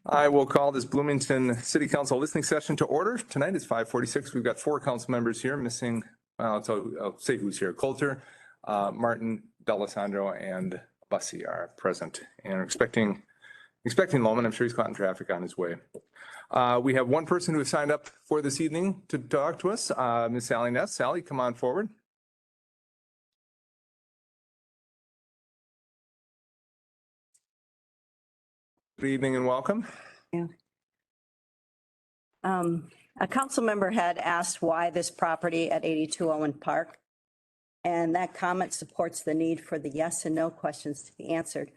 I will call this Bloomington City Council listening session to order. Tonight is 5:46. We've got 4 council members here missing, so I'll say who's here. Coulter, Martin, D'Alessandro, and Bussey are present and are expecting Loman. I'm sure he's caught in traffic on his way. We have one person who has signed up for this evening to talk to us, Ms. Sally Ness. Sally, come on forward. Good evening and welcome. Yeah. A council member had asked why this property at 82 Owen Park, and that comment supports the need for the yes and no questions to be answered.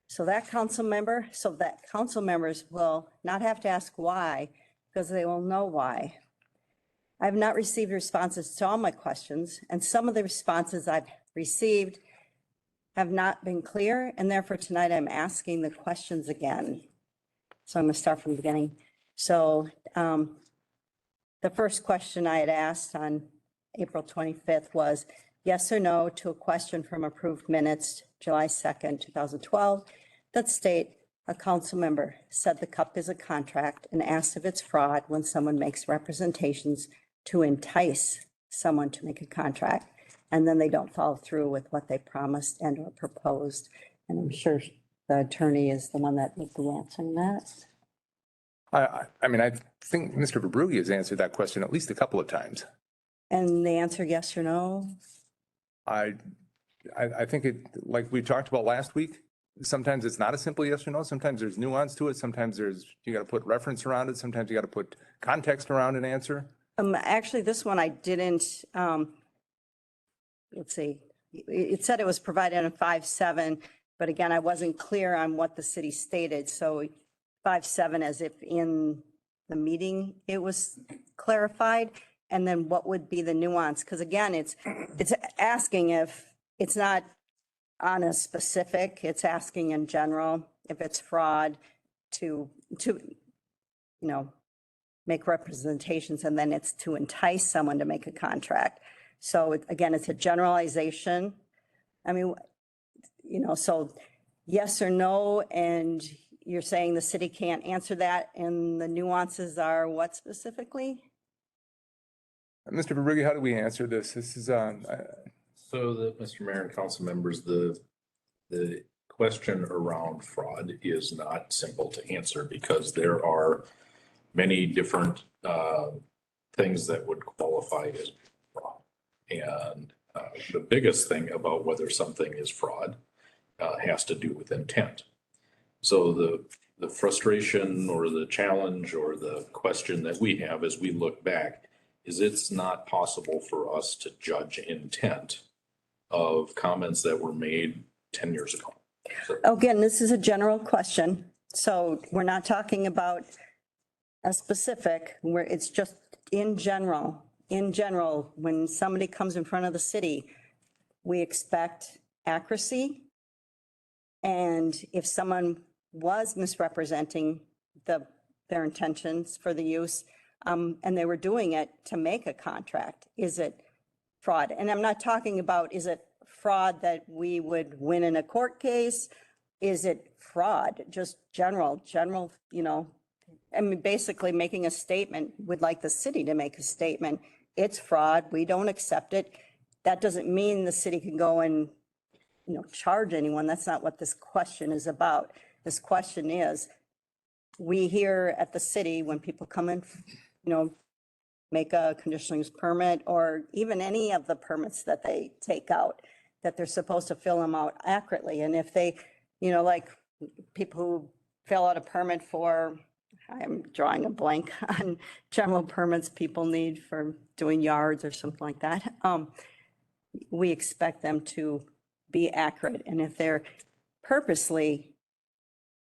So that council members will not have to ask why, because they will know why. I have not received responses to all my questions, and some of the responses I've received have not been clear, and therefore tonight I'm asking the questions again. So I'm going to start from the beginning. So the first question I had asked on April 25th was yes or no to a question from approved minutes, July 2nd, 2012, that state a council member said the cup is a contract and asked if it's fraud when someone makes representations to entice someone to make a contract, and then they don't follow through with what they promised and or proposed. And I'm sure the attorney is the one that would be answering that. I mean, I think Mr. Verbrugge has answered that question at least a couple of times. And the answer yes or no? I think it, like we talked about last week, sometimes it's not a simple yes or no. Sometimes there's nuance to it. Sometimes you got to put reference around it. Sometimes you got to put context around an answer. Actually, this one I didn't, let's see, it said it was provided on 5/7, but again, I wasn't clear on what the city stated. So 5/7 as if in the meeting it was clarified, and then what would be the nuance? Because again, it's asking if it's not on a specific, it's asking in general if it's fraud to make representations, and then it's to entice someone to make a contract. So again, it's a generalization. I mean, so yes or no, and you're saying the city can't answer that, and the nuances are what specifically? Mr. Verbrugge, how do we answer this? This is So Mr. Mayor and council members, the question around fraud is not simple to answer because there are many different things that would qualify as fraud. And the biggest thing about whether something is fraud has to do with intent. So the frustration or the challenge or the question that we have as we look back is it's not possible for us to judge intent of comments that were made 10 years ago. So, again, this is a general question. So we're not talking about a specific, where it's just in general. In general, when somebody comes in front of the city, we expect accuracy. And if someone was misrepresenting their intentions for the use, and they were doing it to make a contract, is it fraud? And I'm not talking about, is it fraud that we would win in a court case? Is it fraud? Just general, I mean, basically making a statement, would like the city to make a statement. It's fraud. We don't accept it. That doesn't mean the city can go and, charge anyone. That's not what this question is about. This question is, we here at the city, when people come in, make a conditional use permit or even any of the permits that they take out, that they're supposed to fill them out accurately. And if they, like people who fill out a permit for, I'm drawing a blank on general permits people need for doing yards or something like that. We expect them to be accurate. And if they're purposely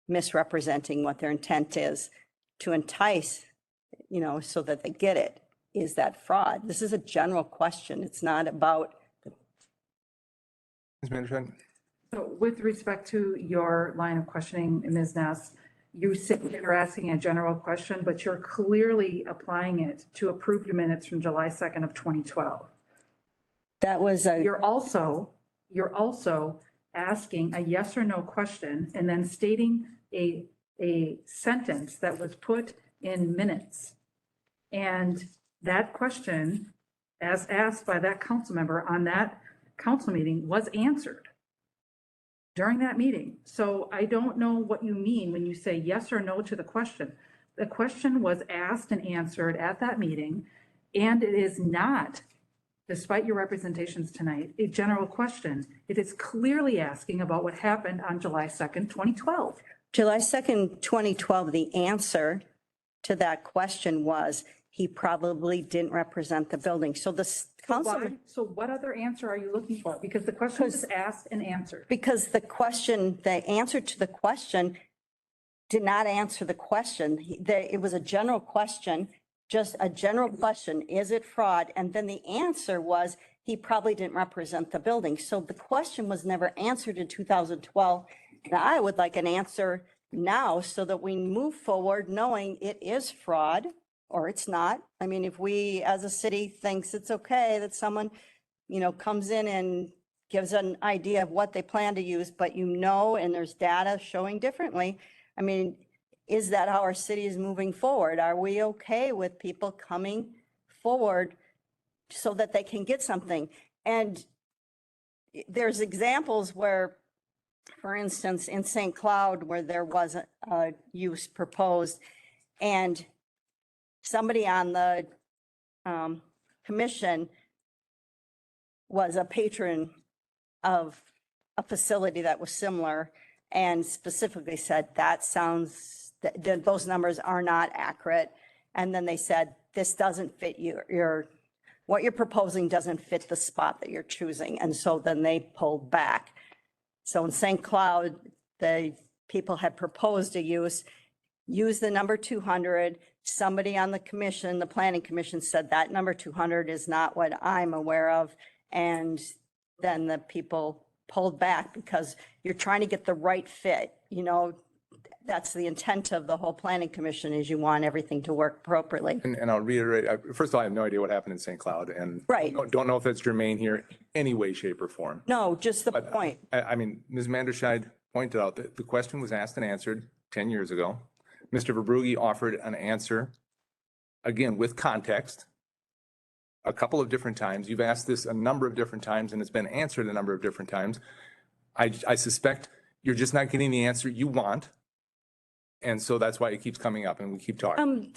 misrepresenting what their intent is to entice, so that they get it, is that fraud? This is a general question. It's not about. Ms. Manderson. So with respect to your line of questioning, Ms. Ness, you said you're asking a general question, but you're clearly applying it to approved minutes from July 2nd of 2012. That was You're also asking a yes or no question and then stating a a sentence that was put in minutes. And that question, as asked by that council member on that council meeting, was answered during that meeting. So I don't know what you mean when you say yes or no to the question. The question was asked and answered at that meeting, and it is not, despite your representations tonight, a general question. It is clearly asking about what happened on July 2nd, 2012. July 2nd, 2012, the answer to that question was he probably didn't represent the building. So the council, So what other answer are you looking for? Because the question was asked and answered. because the answer to the question did not answer the question. It was a general question, just a general question, is it fraud? And then the answer was he probably didn't represent the building. So the question was never answered in 2012. Now I would like an answer now so that we move forward knowing it is fraud or it's not. I mean, if we as a city thinks it's okay that someone, comes in and gives an idea of what they plan to use, but and there's data showing differently. I mean, is that how our city is moving forward? Are we okay with people coming forward so that they can get something? And there's examples where, for instance, in St. Cloud, where there was a use proposed, and somebody on the commission was a patron of a facility that was similar and specifically said, those numbers are not accurate. And then they said, this doesn't fit what you're proposing doesn't fit the spot that you're choosing. And so then they pulled back. So in St. Cloud, the people had proposed a use the number 200. Somebody on the commission, the planning commission, said that number 200 is not what I'm aware of. And then the people pulled back because you're trying to get the right fit. That's the intent of the whole planning commission, is you want everything to work appropriately. And I'll reiterate, first of all, I have no idea what happened in St. Cloud and Right. don't know if that's germane here, any way, shape or form. No, just the But point. I mean, Ms. Manderscheid pointed out that the question was asked and answered 10 years ago. Mr. Verbrugge offered an answer, again, with context, a couple of different times. You've asked this a number of different times and it's been answered a number of different times. I suspect you're just not getting the answer you want. And so that's why it keeps coming up and we keep talking.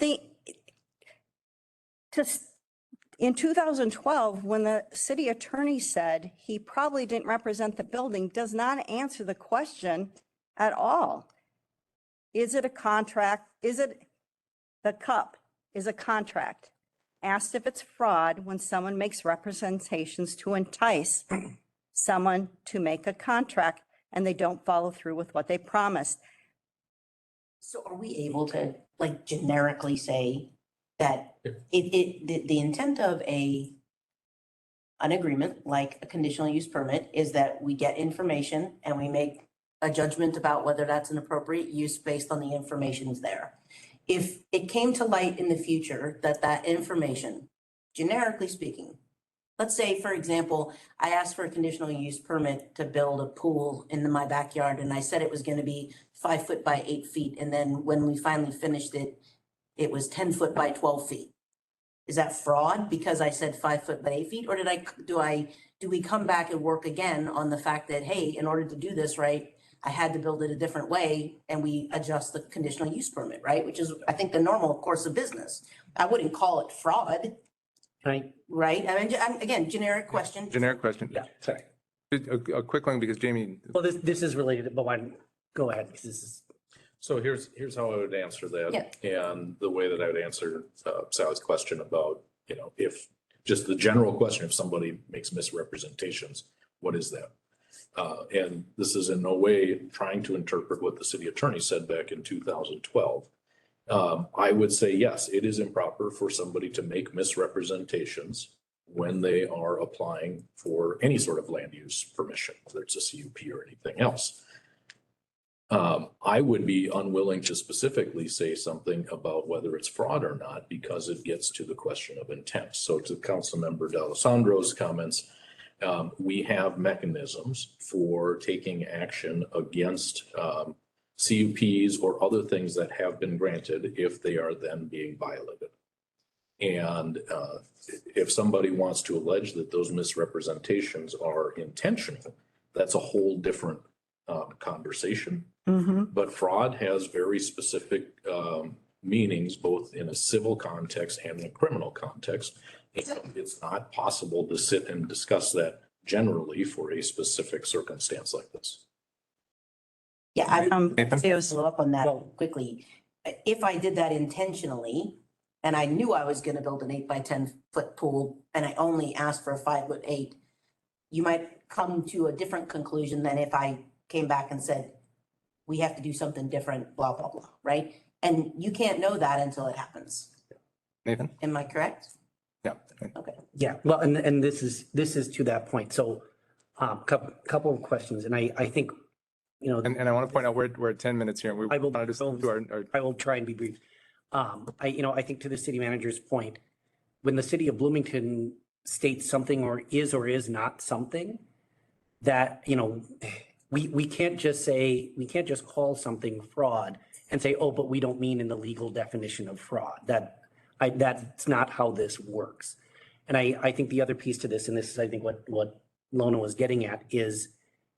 In 2012, when the city attorney said he probably didn't represent the building, does not answer the question at all. Is it a contract? Is it the cup is a contract? Asked if it's fraud when someone makes representations to entice someone to make a contract and they don't follow through with what they promised. So are we able to generically say that the intent of an agreement, like a conditional use permit, is that we get information and we make a judgment about whether that's an appropriate use based on the information's there. If it came to light in the future that information, generically speaking, let's say, for example, I asked for a conditional use permit to build a pool in my backyard and I said it was going to be 5 foot by 8 feet. And then when we finally finished it, it was 10 foot by 12 feet. Is that fraud because I said 5 foot by 8 feet? Or do we come back and work again on the fact that, hey, in order to do this right, I had to build it a different way and we adjust the conditional use permit, right? Which is, I think, the normal course of business. I wouldn't call it fraud. Right. Right? I mean, again, generic question. Generic question. Yeah. Sorry. A quick one because Jamie. Well, this is related, but go ahead, because this is. So here's how I would answer that. And the way that I would answer Sally's question about, if just the general question, if somebody makes misrepresentations, what is that? And this is in no way trying to interpret what the city attorney said back in 2012. I would say, yes, it is improper for somebody to make misrepresentations when they are applying for any sort of land use permission, whether it's a CUP or anything else. I would be unwilling to specifically say something about whether it's fraud or not, because it gets to the question of intent. So to Councilmember D'Alessandro's comments, we have mechanisms for taking action against CUPs or other things that have been granted if they are then being violated. And if somebody wants to allege that those misrepresentations are intentional, that's a whole different conversation. But fraud has very specific meanings, both in a civil context and in a criminal context. It's not possible to sit and discuss that generally for a specific circumstance like this. Yeah, I Nathan? was follow up on that quickly. If I did that intentionally and I knew I was gonna build an 8 by 10 foot pool and I only asked for a 5'8", you might come to a different conclusion than if I came back and said, we have to do something different, blah, blah, blah, right? And you can't know that until it happens. Nathan? Am I correct? Yeah. Okay. Yeah, well, and this is to that point. So, couple of questions, and I think, you know, And I want to point out, we're at 10 minutes here. and we I will- want to just do our I will try and be brief. I think to the city manager's point, when the city of Bloomington states something or is not something, that, you know, we can't just say, we can't just call something fraud and say, oh, but we don't mean in the legal definition of fraud. That's not how this works. And I think the other piece to this, and this is, I think, what Lona was getting at, is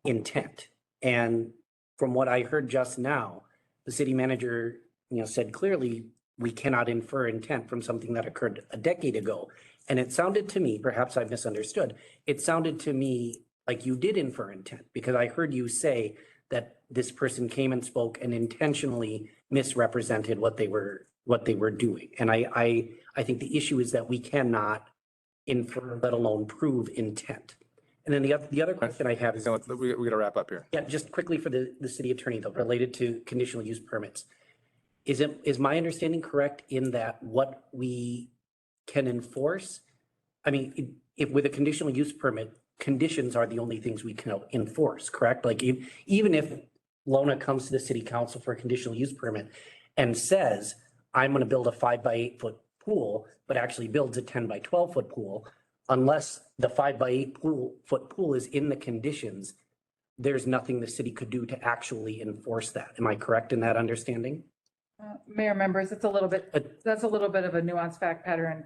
intent. And from what I heard just now, the city manager, you know, said clearly, we cannot infer intent from something that occurred a decade ago. And it sounded to me, perhaps I misunderstood, it sounded to me like you did infer intent, because I heard you say that this person came and spoke and intentionally misrepresented what they were doing. And I think the issue is that we cannot infer, let alone prove intent. And then the other question I have is, So we got to wrap up here. yeah, just quickly for the city attorney, though, related to conditional use permits. Is my understanding correct in that what we can enforce? I mean, if with a conditional use permit, conditions are the only things we can enforce, correct? Like even if Lona comes to the city council for a conditional use permit and says, I'm going to build a 5 by 8 foot pool, but actually builds a 10 by 12 foot pool, unless the 5 by 8 foot pool is in the conditions, there's nothing the city could do to actually enforce that. Am I correct in that understanding? Mayor, members, that's a little bit of a nuanced fact pattern.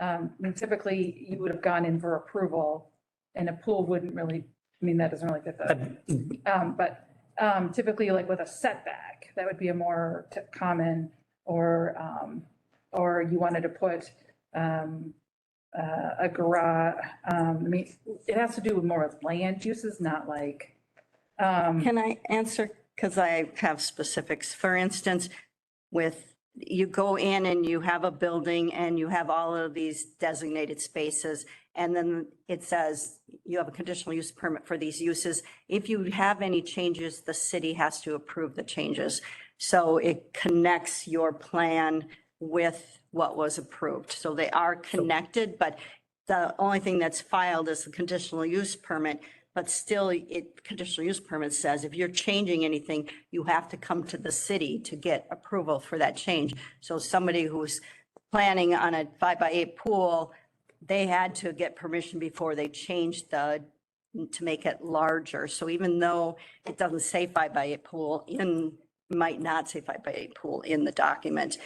I mean, typically you would have gone in for approval and a pool wouldn't really, I mean, that doesn't really fit that. But typically like with a setback, that would be a more common, or you wanted to put a garage. I mean, it has to do with more with land uses, not like. Can I answer? Because I have specifics. For instance, you go in and you have a building and you have all of these designated spaces, and then it says you have a conditional use permit for these uses. If you have any changes, the city has to approve the changes. So it connects your plan with what was approved. So they are connected, but the only thing that's filed is the conditional use permit. But still, conditional use permit says if you're changing anything, you have to come to the city to get approval for that change. So somebody who's planning on a 5 by 8 pool, they had to get permission before they changed to make it larger. So even though it doesn't say 5 by 8 pool might not say 5 by 8 pool in the document,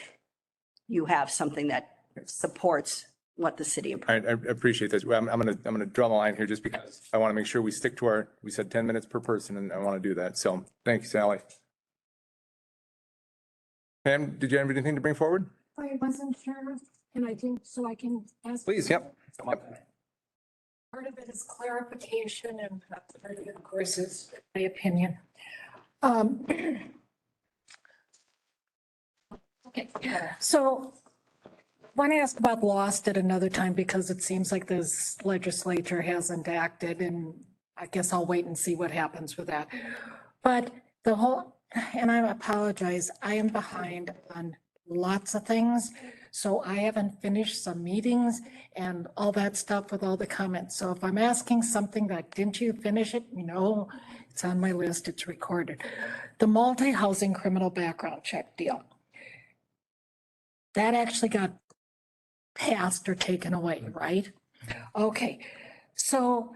you have something that supports what the city approved. I appreciate this. I'm going to draw the line here just because I want to make sure we stick to we said 10 minutes per person, and I want to do that. So thank you, Sally. Pam, did you have anything to bring forward? I wasn't sure, and I think, so I can ask. Please, yep. Part of it is clarification, and part of it, of course, is my opinion. Okay, so want to ask about lost at another time, because it seems like this legislature hasn't acted, and I guess I'll wait and see what happens with that. But the whole, and I apologize, I am behind on lots of things. So I haven't finished some meetings and all that stuff with all the comments. So if I'm asking something that, didn't you finish it? No, it's on my list, it's recorded. The multi-housing criminal background check deal. That actually got passed or taken away, right? Okay, so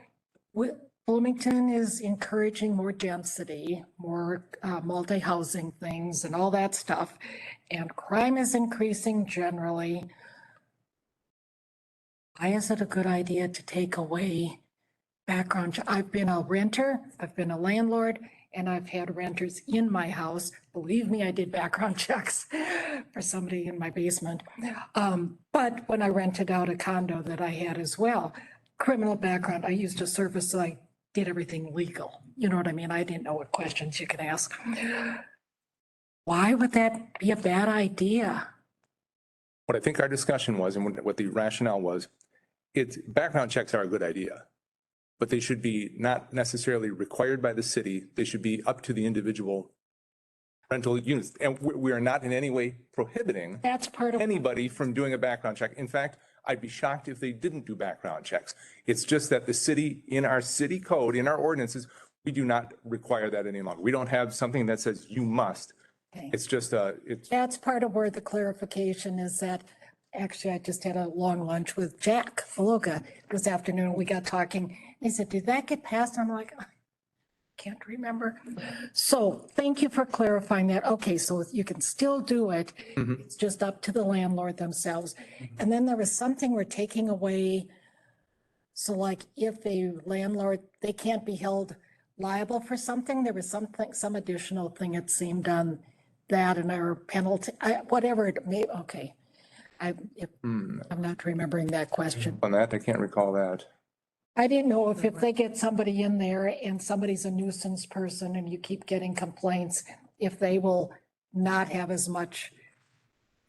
Bloomington is encouraging more density, more multi-housing things and all that stuff. And crime is increasing generally. Why is it a good idea to take away background? I've been a renter, I've been a landlord, and I've had renters in my house. Believe me, I did background checks for somebody in my basement. But when I rented out a condo that I had as well, criminal background, I used a service, so I did everything legal. You know what I mean? I didn't know what questions you could ask. Why would that be a bad idea? What I think our discussion was and what the rationale was, background checks are a good idea, but they should be not necessarily required by the city. They should be up to the individual rental units. And we are not in any way prohibiting That's part of. anybody from doing a background check. In fact, I'd be shocked if they didn't do background checks. It's just that the city, in our city code, in our ordinances, we do not require that any longer. We don't have something that says you must. Okay. It's just That's part of where the clarification is that, actually, I just had a long lunch with Jack Faloga this afternoon. We got talking. He said, did that get passed? I'm like, I can't remember. So thank you for clarifying that. Okay, so you can still do it. It's just up to the landlord themselves. And then there was something we're taking away. So like if a landlord, they can't be held liable for something, there was some additional thing it seemed on that and our penalty, whatever it may, okay. I'm not remembering that question. on that. I can't recall that. I didn't know if they get somebody in there and somebody's a nuisance person and you keep getting complaints, if they will not have as much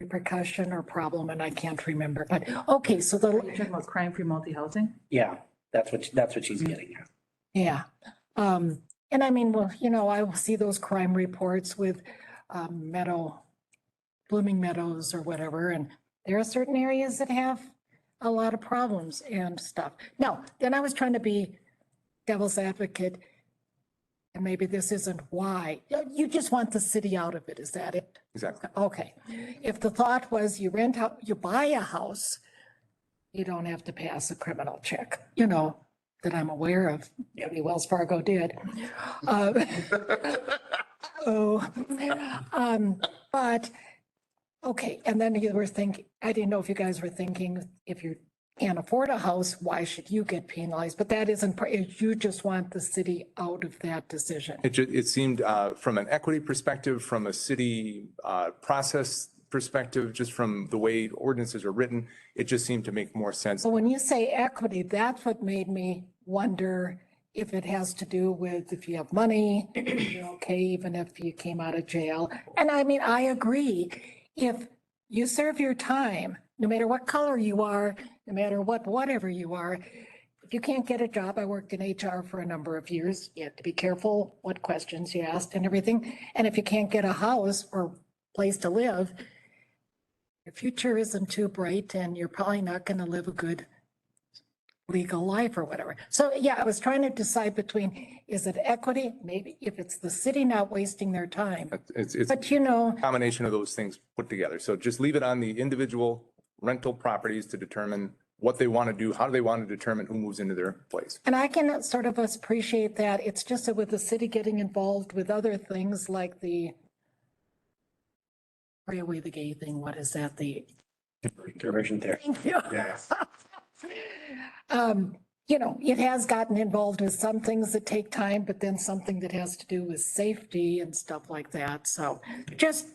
repercussion or problem, and I can't remember, but, okay, so You're talking about crime-free multi-housing? Yeah, that's what she's getting at. yeah. And I mean, well, you know, I will see those crime reports with Blooming Meadows or whatever, and there are certain areas that have a lot of problems and stuff. Now, then I was trying to be devil's advocate, and maybe this isn't why. You just want the city out of it, is that it? Exactly. Okay. If the thought was you rent out, you buy a house, you don't have to pass a criminal check, you know, that I'm aware of. Maybe Wells Fargo did. But, okay, and then you were thinking, I didn't know if you guys were thinking, if you can't afford a house, why should you get penalized? But that isn't, you just want the city out of that decision. It seemed from an equity perspective, from a city process perspective, just from the way ordinances are written, it just seemed to make more sense. So when you say equity, that's what made me wonder if it has to do with if you have money, you're okay, even if you came out of jail. And I mean, I agree. If you serve your time, no matter what color you are, no matter whatever you are, if you can't get a job, I worked in HR for a number of years. You have to be careful what questions you asked and everything. And if you can't get a house or place to live, your future isn't too bright and you're probably not going to live a good legal life or whatever. So yeah, I was trying to decide between, is it equity? Maybe if it's the city not wasting their time. It's But you know, a combination of those things put together. So just leave it on the individual rental properties to determine what they want to do, how do they want to determine who moves into their place. and I can sort of appreciate that. It's just that with the city getting involved with other things like the pray away the gay thing, what is that? The Conversion there. Thank you. You know, it has gotten involved with some things that take time, but then something that has to do with safety and stuff like that. So just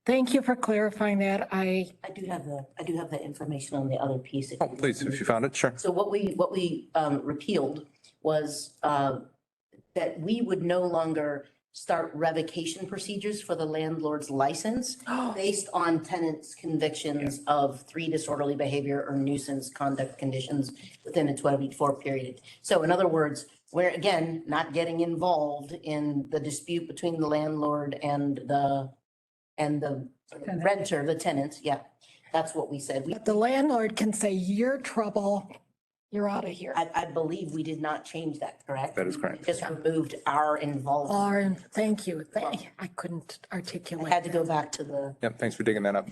thank you for clarifying that. I do have the information on the other piece. Oh, please, if you found it, sure. So what we repealed was that we would no longer start revocation procedures for the landlord's license based on tenants' convictions of 3 disorderly behavior or nuisance conduct conditions within a 12-4 period. So in other words, we're again not getting involved in the dispute between the landlord and the renter, the tenant. Yeah, that's what we said. But the landlord can say, you're trouble, you're out of here. I believe we did not change that, correct? That is correct. Just removed our involvement. Lauren, thank you. I couldn't I articulate. had to go back to the. Yep, thanks for digging that up.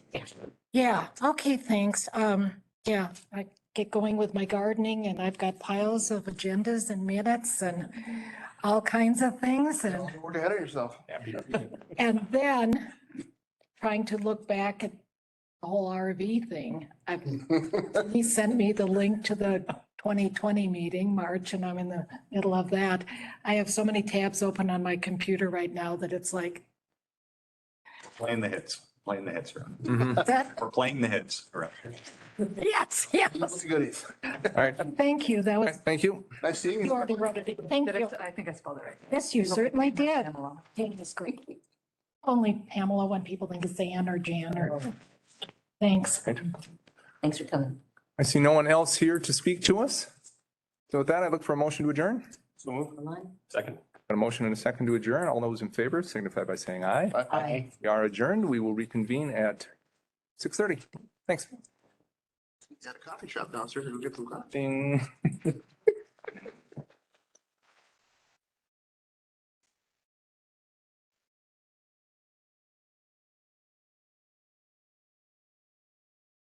Yeah, okay, thanks. Yeah, I get going with my gardening and I've got piles of agendas and minutes and all kinds of things and. Work ahead of yourself. And then trying to look back at the whole RV thing. He sent me the link to the 2020 meeting, March, and I'm in the middle of that. I have so many tabs open on my computer right now that it's like, Playing the hits around. that, We're playing the hits around. yes, yes. Goodies. All right, Thank you. That was, thank you. Nice seeing you you. already wrote it. Thank Did you. I think I spelled it right. Yes, you certainly did. Pamela. It was great. Only Pamela when people think it's Ann or Jan or, thanks. Thanks for coming. I see no one else here to speak to us. So with that, I look for a motion to adjourn. So move. Online? Second. Got a motion and a second to adjourn. All those in favor signify by saying aye. Aye. We are adjourned. We will reconvene at 6:30. Thanks. He's at a coffee shop downstairs. Go get some coffee. Ding.